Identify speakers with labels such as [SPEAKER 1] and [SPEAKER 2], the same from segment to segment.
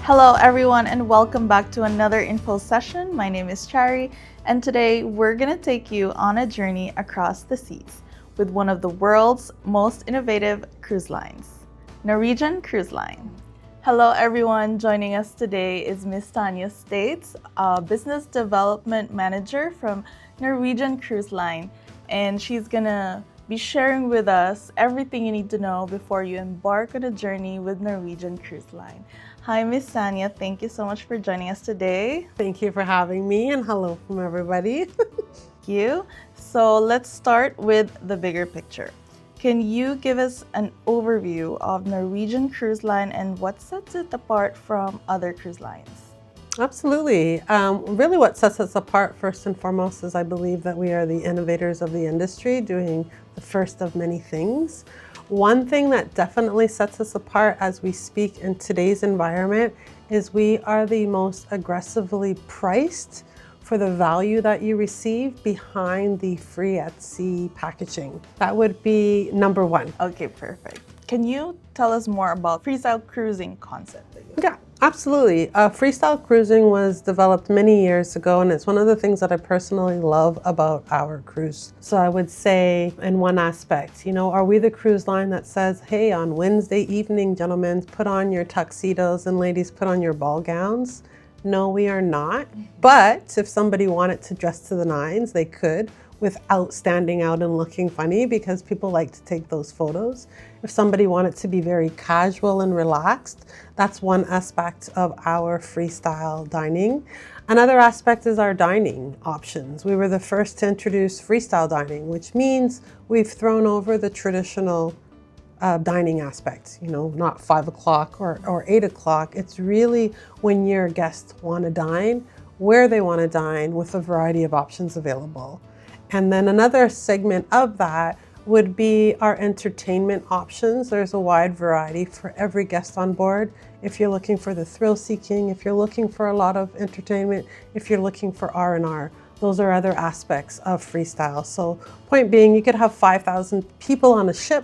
[SPEAKER 1] Hello everyone and welcome back to another info session. My name is Chari and today we're going to take you on a journey across the seas with one of the world's most innovative cruise lines, Norwegian Cruise Line. Hello everyone, joining us today is Miss Tanya States, a business development manager from Norwegian Cruise Line, and she's going to be sharing with us everything you need to know before you embark on a journey with Norwegian Cruise Line. Hi, Miss Tanya. Thank you so much for joining us today.
[SPEAKER 2] Thank you for having me, and hello from everybody.
[SPEAKER 1] Thank you. So let's start with the bigger picture. Can you give us an overview of Norwegian Cruise Line and what sets it apart from other cruise lines?
[SPEAKER 2] Absolutely. Really what sets us apart first and foremost is I believe that we are the innovators of the industry doing the first of many things. One thing that definitely sets us apart as we speak in today's environment is we are the most aggressively priced for the value that you receive behind the free at sea packaging. That would be number one.
[SPEAKER 1] Okay, perfect. Can you tell us more about freestyle cruising concept?
[SPEAKER 2] Yeah, absolutely. Freestyle cruising was developed many years ago, and it's one of the things that I personally love about our cruise. So I would say in one aspect, are we the cruise line that says, hey, on Wednesday evening, gentlemen, put on your tuxedos and ladies, put on your ball gowns? No, we are not. But if somebody wanted to dress to the nines, they could without standing out and looking funny, because people like to take those photos. If somebody wanted to be very casual and relaxed, that's one aspect of our freestyle dining. Another aspect is our dining options. We were the first to introduce freestyle dining, which means we've thrown over the traditional dining aspect, not 5 o'clock or 8 o'clock. It's really when your guests want to dine, where they want to dine, with a variety of options available. And then another segment of that would be our entertainment options. There's a wide variety for every guest on board. If you're looking for the thrill seeking, if you're looking for a lot of entertainment, if you're looking for R&R, those are other aspects of freestyle. So point being, you could have 5,000 people on a ship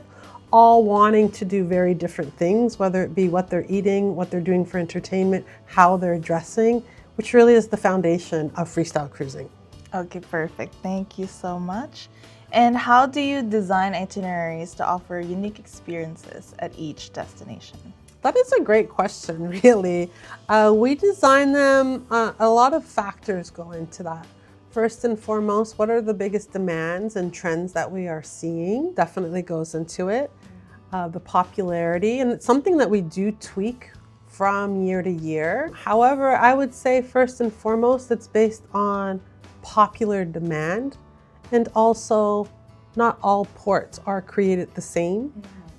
[SPEAKER 2] all wanting to do very different things, whether it be what they're eating, what they're doing for entertainment, how they're dressing, which really is the foundation of freestyle cruising.
[SPEAKER 1] Okay, perfect. Thank you so much. And how do you design itineraries to offer unique experiences at each destination?
[SPEAKER 2] That is a great question, really. We design them, a lot of factors go into that. First and foremost, what are the biggest demands and trends that we are seeing? Definitely goes into it. The popularity, and it's something that we do tweak from year to year. However, I would say first and foremost, it's based on popular demand, and also not all ports are created the same.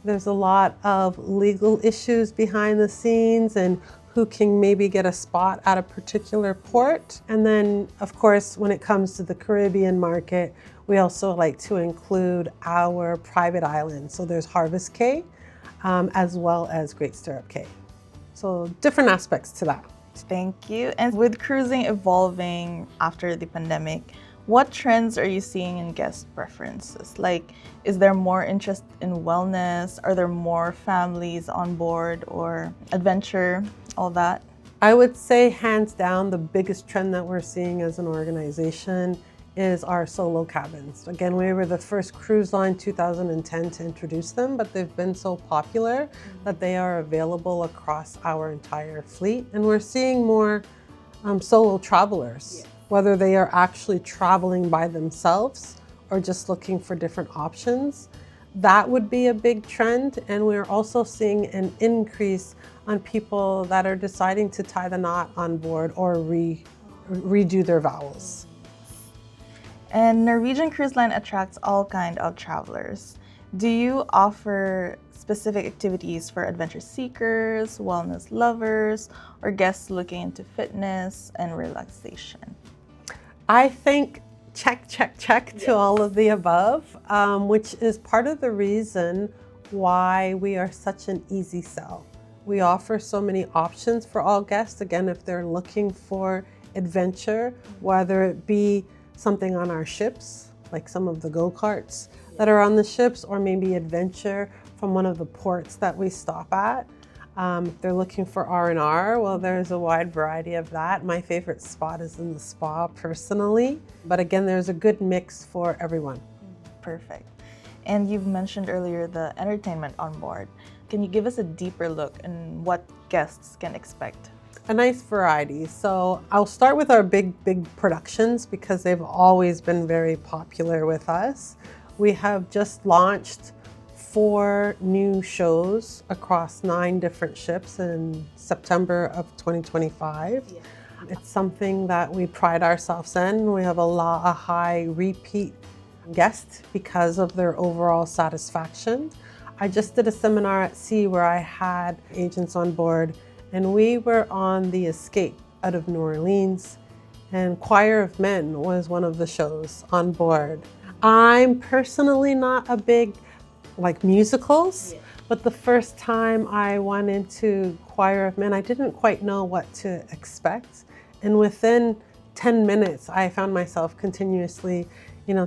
[SPEAKER 2] There's a lot of legal issues behind the scenes and who can maybe get a spot at a particular port. And then, of course, when it comes to the Caribbean market, we also like to include our private islands. So there's Harvest Caye, as well as Great Stirrup Cay. So different aspects to that.
[SPEAKER 1] Thank you. And with cruising evolving after the pandemic, what trends are you seeing in guest preferences? Like, is there more interest in wellness? Are there more families on board or adventure, all that?
[SPEAKER 2] I would say hands down, the biggest trend that we're seeing as an organization is our solo cabins. Again, we were the first cruise line 2010 to introduce them, but they've been so popular that they are available across our entire fleet. And we're seeing more solo travelers, whether they are actually traveling by themselves or just looking for different options. That would be a big trend. And we're also seeing an increase on people that are deciding to tie the knot on board or redo their vows.
[SPEAKER 1] And Norwegian Cruise Line attracts all kinds of travelers. Do you offer specific activities for adventure seekers, wellness lovers, or guests looking into fitness and relaxation?
[SPEAKER 2] I think check to all of the above, which is part of the reason why we are such an easy sell. We offer so many options for all guests. Again, if they're looking for adventure, whether it be something on our ships, like some of the go-karts that are on the ships, or maybe adventure from one of the ports that we stop at. If they're looking for R&R, well, there's a wide variety of that. My favorite spot is in the spa personally, but again, there's a good mix for everyone.
[SPEAKER 1] Perfect. And you've mentioned earlier the entertainment on board. Can you give us a deeper look in what guests can expect?
[SPEAKER 2] A nice variety. So I'll start with our big productions because they've always been very popular with us. We have just launched 4 new shows across 9 different ships in September of 2025. Yeah. It's something that we pride ourselves in. We have a high repeat guests because of their overall satisfaction. I just did a seminar at sea where I had agents on board, and we were on the Escape out of New Orleans, and Choir of Men was one of the shows on board. I'm personally not a big musicals, but the first time I went into Choir of Men, I didn't quite know what to expect. And within 10 minutes, I found myself continuously,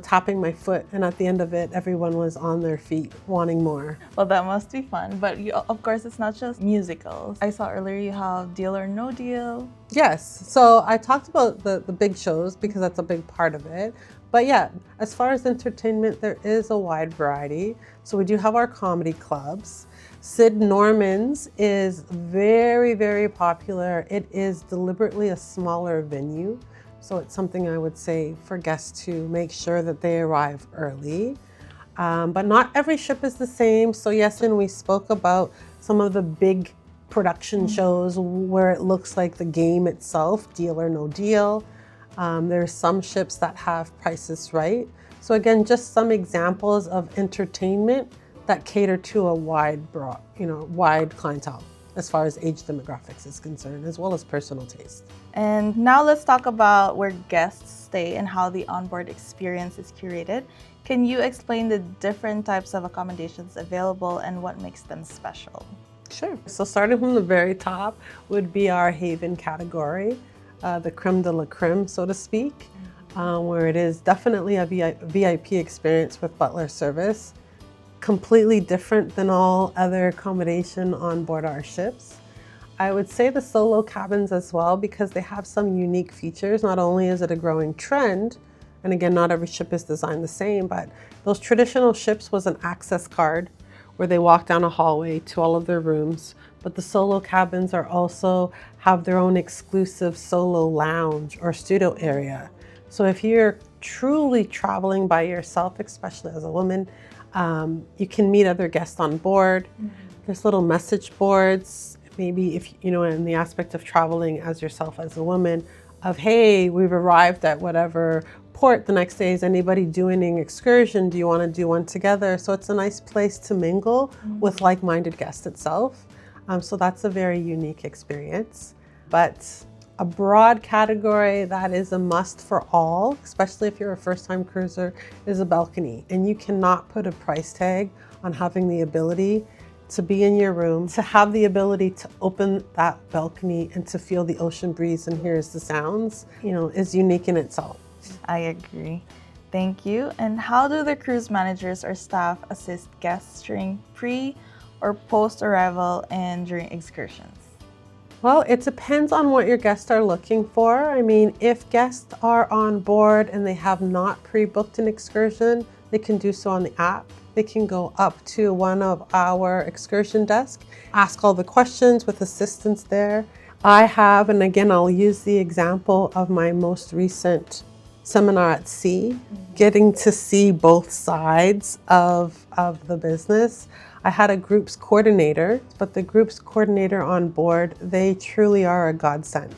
[SPEAKER 2] tapping my foot. And at the end of it, everyone was on their feet wanting more.
[SPEAKER 1] Well, that must be fun. But of course, it's not just musicals. I saw earlier you have Deal or No Deal.
[SPEAKER 2] Yes. So I talked about the big shows because that's a big part of it. But yeah, as far as entertainment, there is a wide variety. So we do have our comedy clubs. Sid Norman's is very, very popular. It is deliberately a smaller venue. So it's something I would say for guests to make sure that they arrive early. But not every ship is the same. So yes, and we spoke about some of the big production shows where it looks like the game itself, Deal or No Deal. There's some ships that have Prices Right. So again, just some examples of entertainment that cater to a wide clientele as far as age demographics is concerned, as well as personal taste.
[SPEAKER 1] And now let's talk about where guests stay and how the onboard experience is curated. Can you explain the different types of accommodations available and what makes them special?
[SPEAKER 2] Sure. So starting from the very top would be our Haven category, the creme de la creme, so to speak, where it is definitely a VIP experience with butler service, completely different than all other accommodation on board our ships. I would say the solo cabins as well, because they have some unique features. Not only is it a growing trend, and again, not every ship is designed the same, but those traditional ships was an access card where they walk down a hallway to all of their rooms. But the solo cabins also have their own exclusive solo lounge or studio area. So if you're truly traveling by yourself, especially as a woman, you can meet other guests on board. There's little message boards, maybe if, in the aspect of traveling as yourself as a woman, of, hey, we've arrived at whatever port the next day. Is anybody doing an excursion? Do you want to do one together? So it's a nice place to mingle with like-minded guests itself. So that's a very unique experience. But a broad category that is a must for all, especially if you're a first-time cruiser, is a balcony. And you cannot put a price tag on having the ability to be in your room, to have the ability to open that balcony and to feel the ocean breeze and hear the sounds, is unique in itself.
[SPEAKER 1] I agree. Thank you. And how do the cruise managers or staff assist guests during pre or post arrival and during excursions?
[SPEAKER 2] Well, it depends on what your guests are looking for. I mean, if guests are on board and they have not pre-booked an excursion, they can do so on the app. They can go up to one of our excursion desks, ask all the questions with assistance there. I have, and again, I'll use the example of my most recent seminar at sea, getting to see both sides of the business. I had a groups coordinator, but the groups coordinator on board, they truly are a godsend.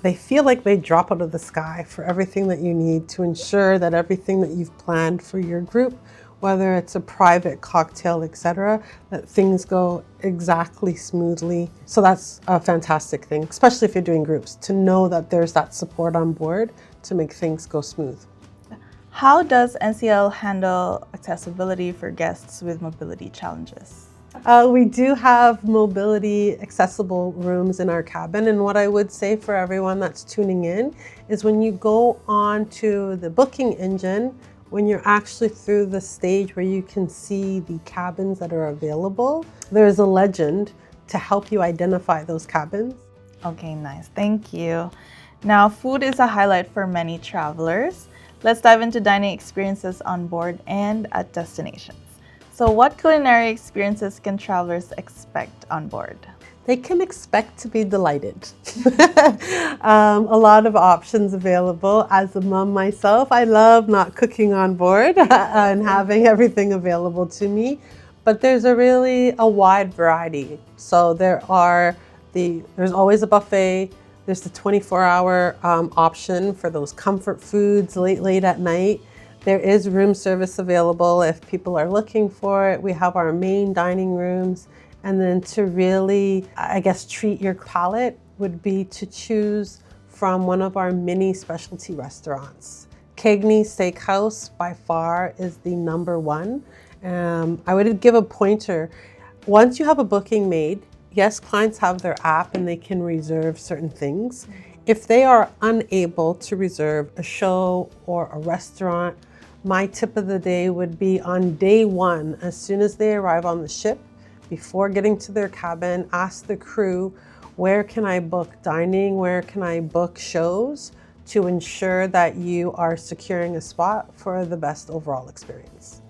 [SPEAKER 2] They feel like they drop out of the sky for everything that you need to ensure that everything that you've planned for your group, whether it's a private cocktail, etc., that things go exactly smoothly. So that's a fantastic thing, especially if you're doing groups, to know that there's that support on board to make things go smooth.
[SPEAKER 1] How does NCL handle accessibility for guests with mobility challenges?
[SPEAKER 2] We do have mobility accessible rooms in our cabin, and what I would say for everyone that's tuning in is when you go on to the booking engine, when you're actually through the stage where you can see the cabins that are available, there's a legend to help you identify those cabins.
[SPEAKER 1] Okay, nice. Thank you. Now, food is a highlight for many travelers. Let's dive into dining experiences on board and at destinations. So, what culinary experiences can travelers expect on board?
[SPEAKER 2] They can expect to be delighted. A lot of options available. As a mom myself, I love not cooking on board and having everything available to me. But there's a wide variety. So there's always a buffet. There's the 24-hour option for those comfort foods late at night. There is room service available if people are looking for it. We have our main dining rooms. And then to really, I guess, treat your palate would be to choose from one of our mini specialty restaurants. Cagney Steakhouse by far is the number one. I would give a pointer. Once you have a booking made, yes, clients have their app and they can reserve certain things. If they are unable to reserve a show or a restaurant, my tip of the day would be on day one, as soon as they arrive on the ship, before getting to their cabin, ask the crew, where can I book dining? Where can I book shows? To ensure that you are securing a spot for the best overall experience.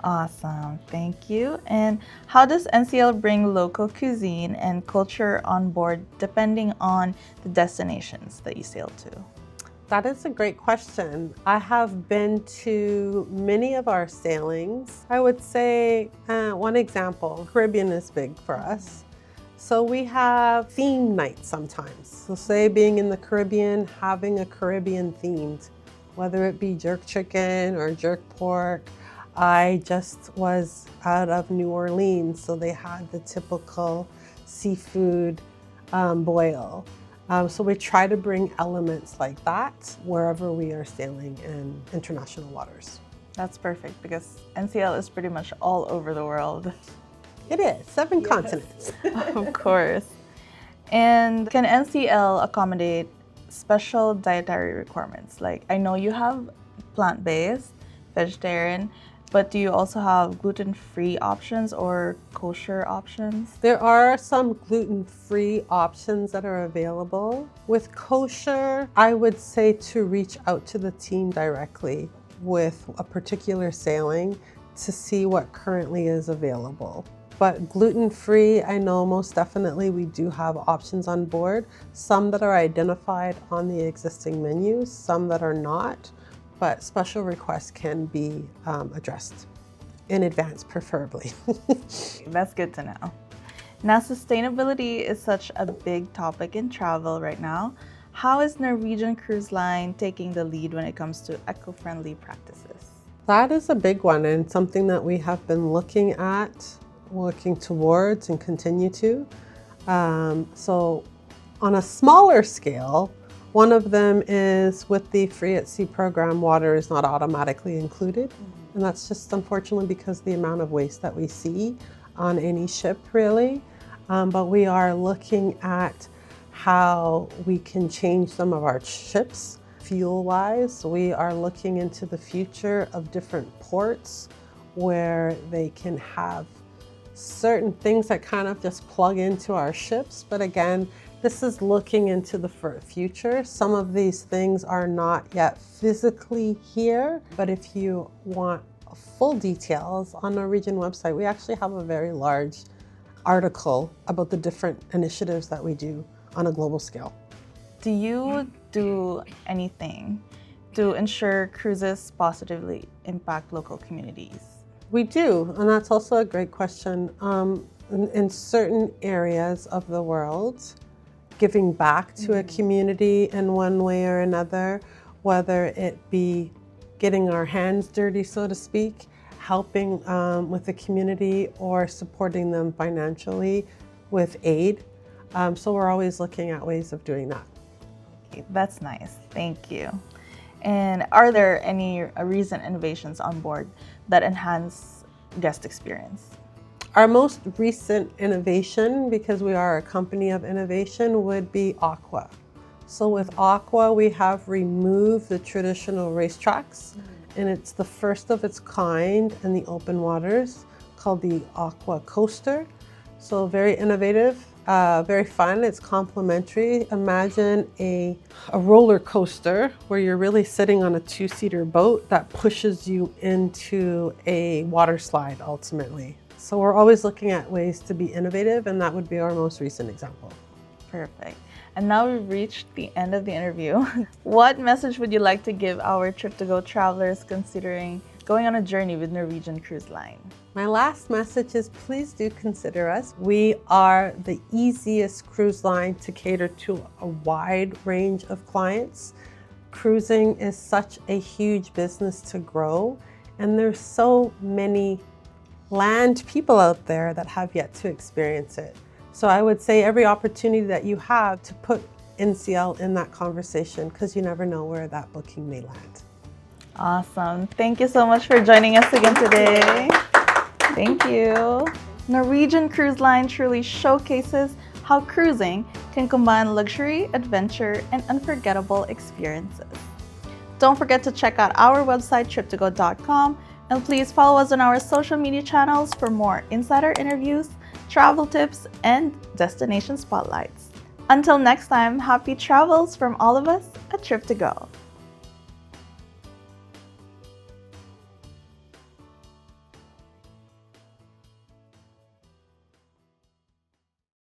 [SPEAKER 1] Awesome, thank you. And how does NCL bring local cuisine and culture on board depending on the destinations that you sail to?
[SPEAKER 2] That is a great question. I have been to many of our sailings. I would say one example, Caribbean is big for us. So we have theme nights sometimes. So say being in the Caribbean, having a Caribbean themed, whether it be jerk chicken or jerk pork. I just was out of New Orleans, so they had the typical seafood boil. So we try to bring elements like that wherever we are sailing in international waters.
[SPEAKER 1] That's perfect because NCL is pretty much all over the world.
[SPEAKER 2] It is, 7 continents.
[SPEAKER 1] Of course. And can NCL accommodate special dietary requirements? Like, I know you have plant-based, vegetarian, but do you also have gluten-free options or kosher options?
[SPEAKER 2] There are some gluten-free options that are available. With kosher, I would say to reach out to the team directly with a particular sailing to see what currently is available. But gluten-free, I know most definitely we do have options on board, some that are identified on the existing menus, some that are not. But special requests can be addressed in advance, preferably.
[SPEAKER 1] That's good to know. Now, sustainability is such a big topic in travel right now. How is Norwegian Cruise Line taking the lead when it comes to eco-friendly practices?
[SPEAKER 2] That is a big one and something that we have been looking at, working towards and continue to. So on a smaller scale, one of them is with the Free at Sea program, water is not automatically included. And that's just unfortunately because the amount of waste that we see on any ship really. But we are looking at how we can change some of our ships fuel-wise. We are looking into the future of different ports where they can have certain things that kind of just plug into our ships. But again, this is looking into the future. Some of these things are not yet physically here, but if you want full details on Norwegian website, we actually have a very large article about the different initiatives that we do on a global scale.
[SPEAKER 1] Do you do anything to ensure cruises positively impact local communities?
[SPEAKER 2] We do, and that's also a great question. In certain areas of the world, giving back to a community in one way or another, whether it be getting our hands dirty, so to speak, helping with the community or supporting them financially with aid. So we're always looking at ways of doing that.
[SPEAKER 1] Okay, that's nice, thank you. And are there any recent innovations on board that enhance guest experience?
[SPEAKER 2] Our most recent innovation, because we are a company of innovation, would be Aqua. So with Aqua, we have removed the traditional racetracks, and it's the first of its kind in the open waters, called the Aqua Coaster. So very innovative, very fun. It's complimentary. Imagine a roller coaster where you're really sitting on a two-seater boat that pushes you into a water slide ultimately. So we're always looking at ways to be innovative, and that would be our most recent example.
[SPEAKER 1] Perfect. And now we've reached the end of the interview. What message would you like to give our Trip2Go travelers considering going on a journey with Norwegian Cruise Line?
[SPEAKER 2] My last message is please do consider us. We are the easiest cruise line to cater to a wide range of clients. Cruising is such a huge business to grow, and there's so many land people out there that have yet to experience it. So I would say every opportunity that you have to put NCL in that conversation, because you never know where that booking may land.
[SPEAKER 1] Awesome. Thank you so much for joining us again today. Thank you. Norwegian Cruise Line truly showcases how cruising can combine luxury, adventure, and unforgettable experiences. Don't forget to check out our website, TripToGo.com, and please follow us on our social media channels for more insider interviews, travel tips, and destination spotlights. Until next time, happy travels from all of us at Trip2Go.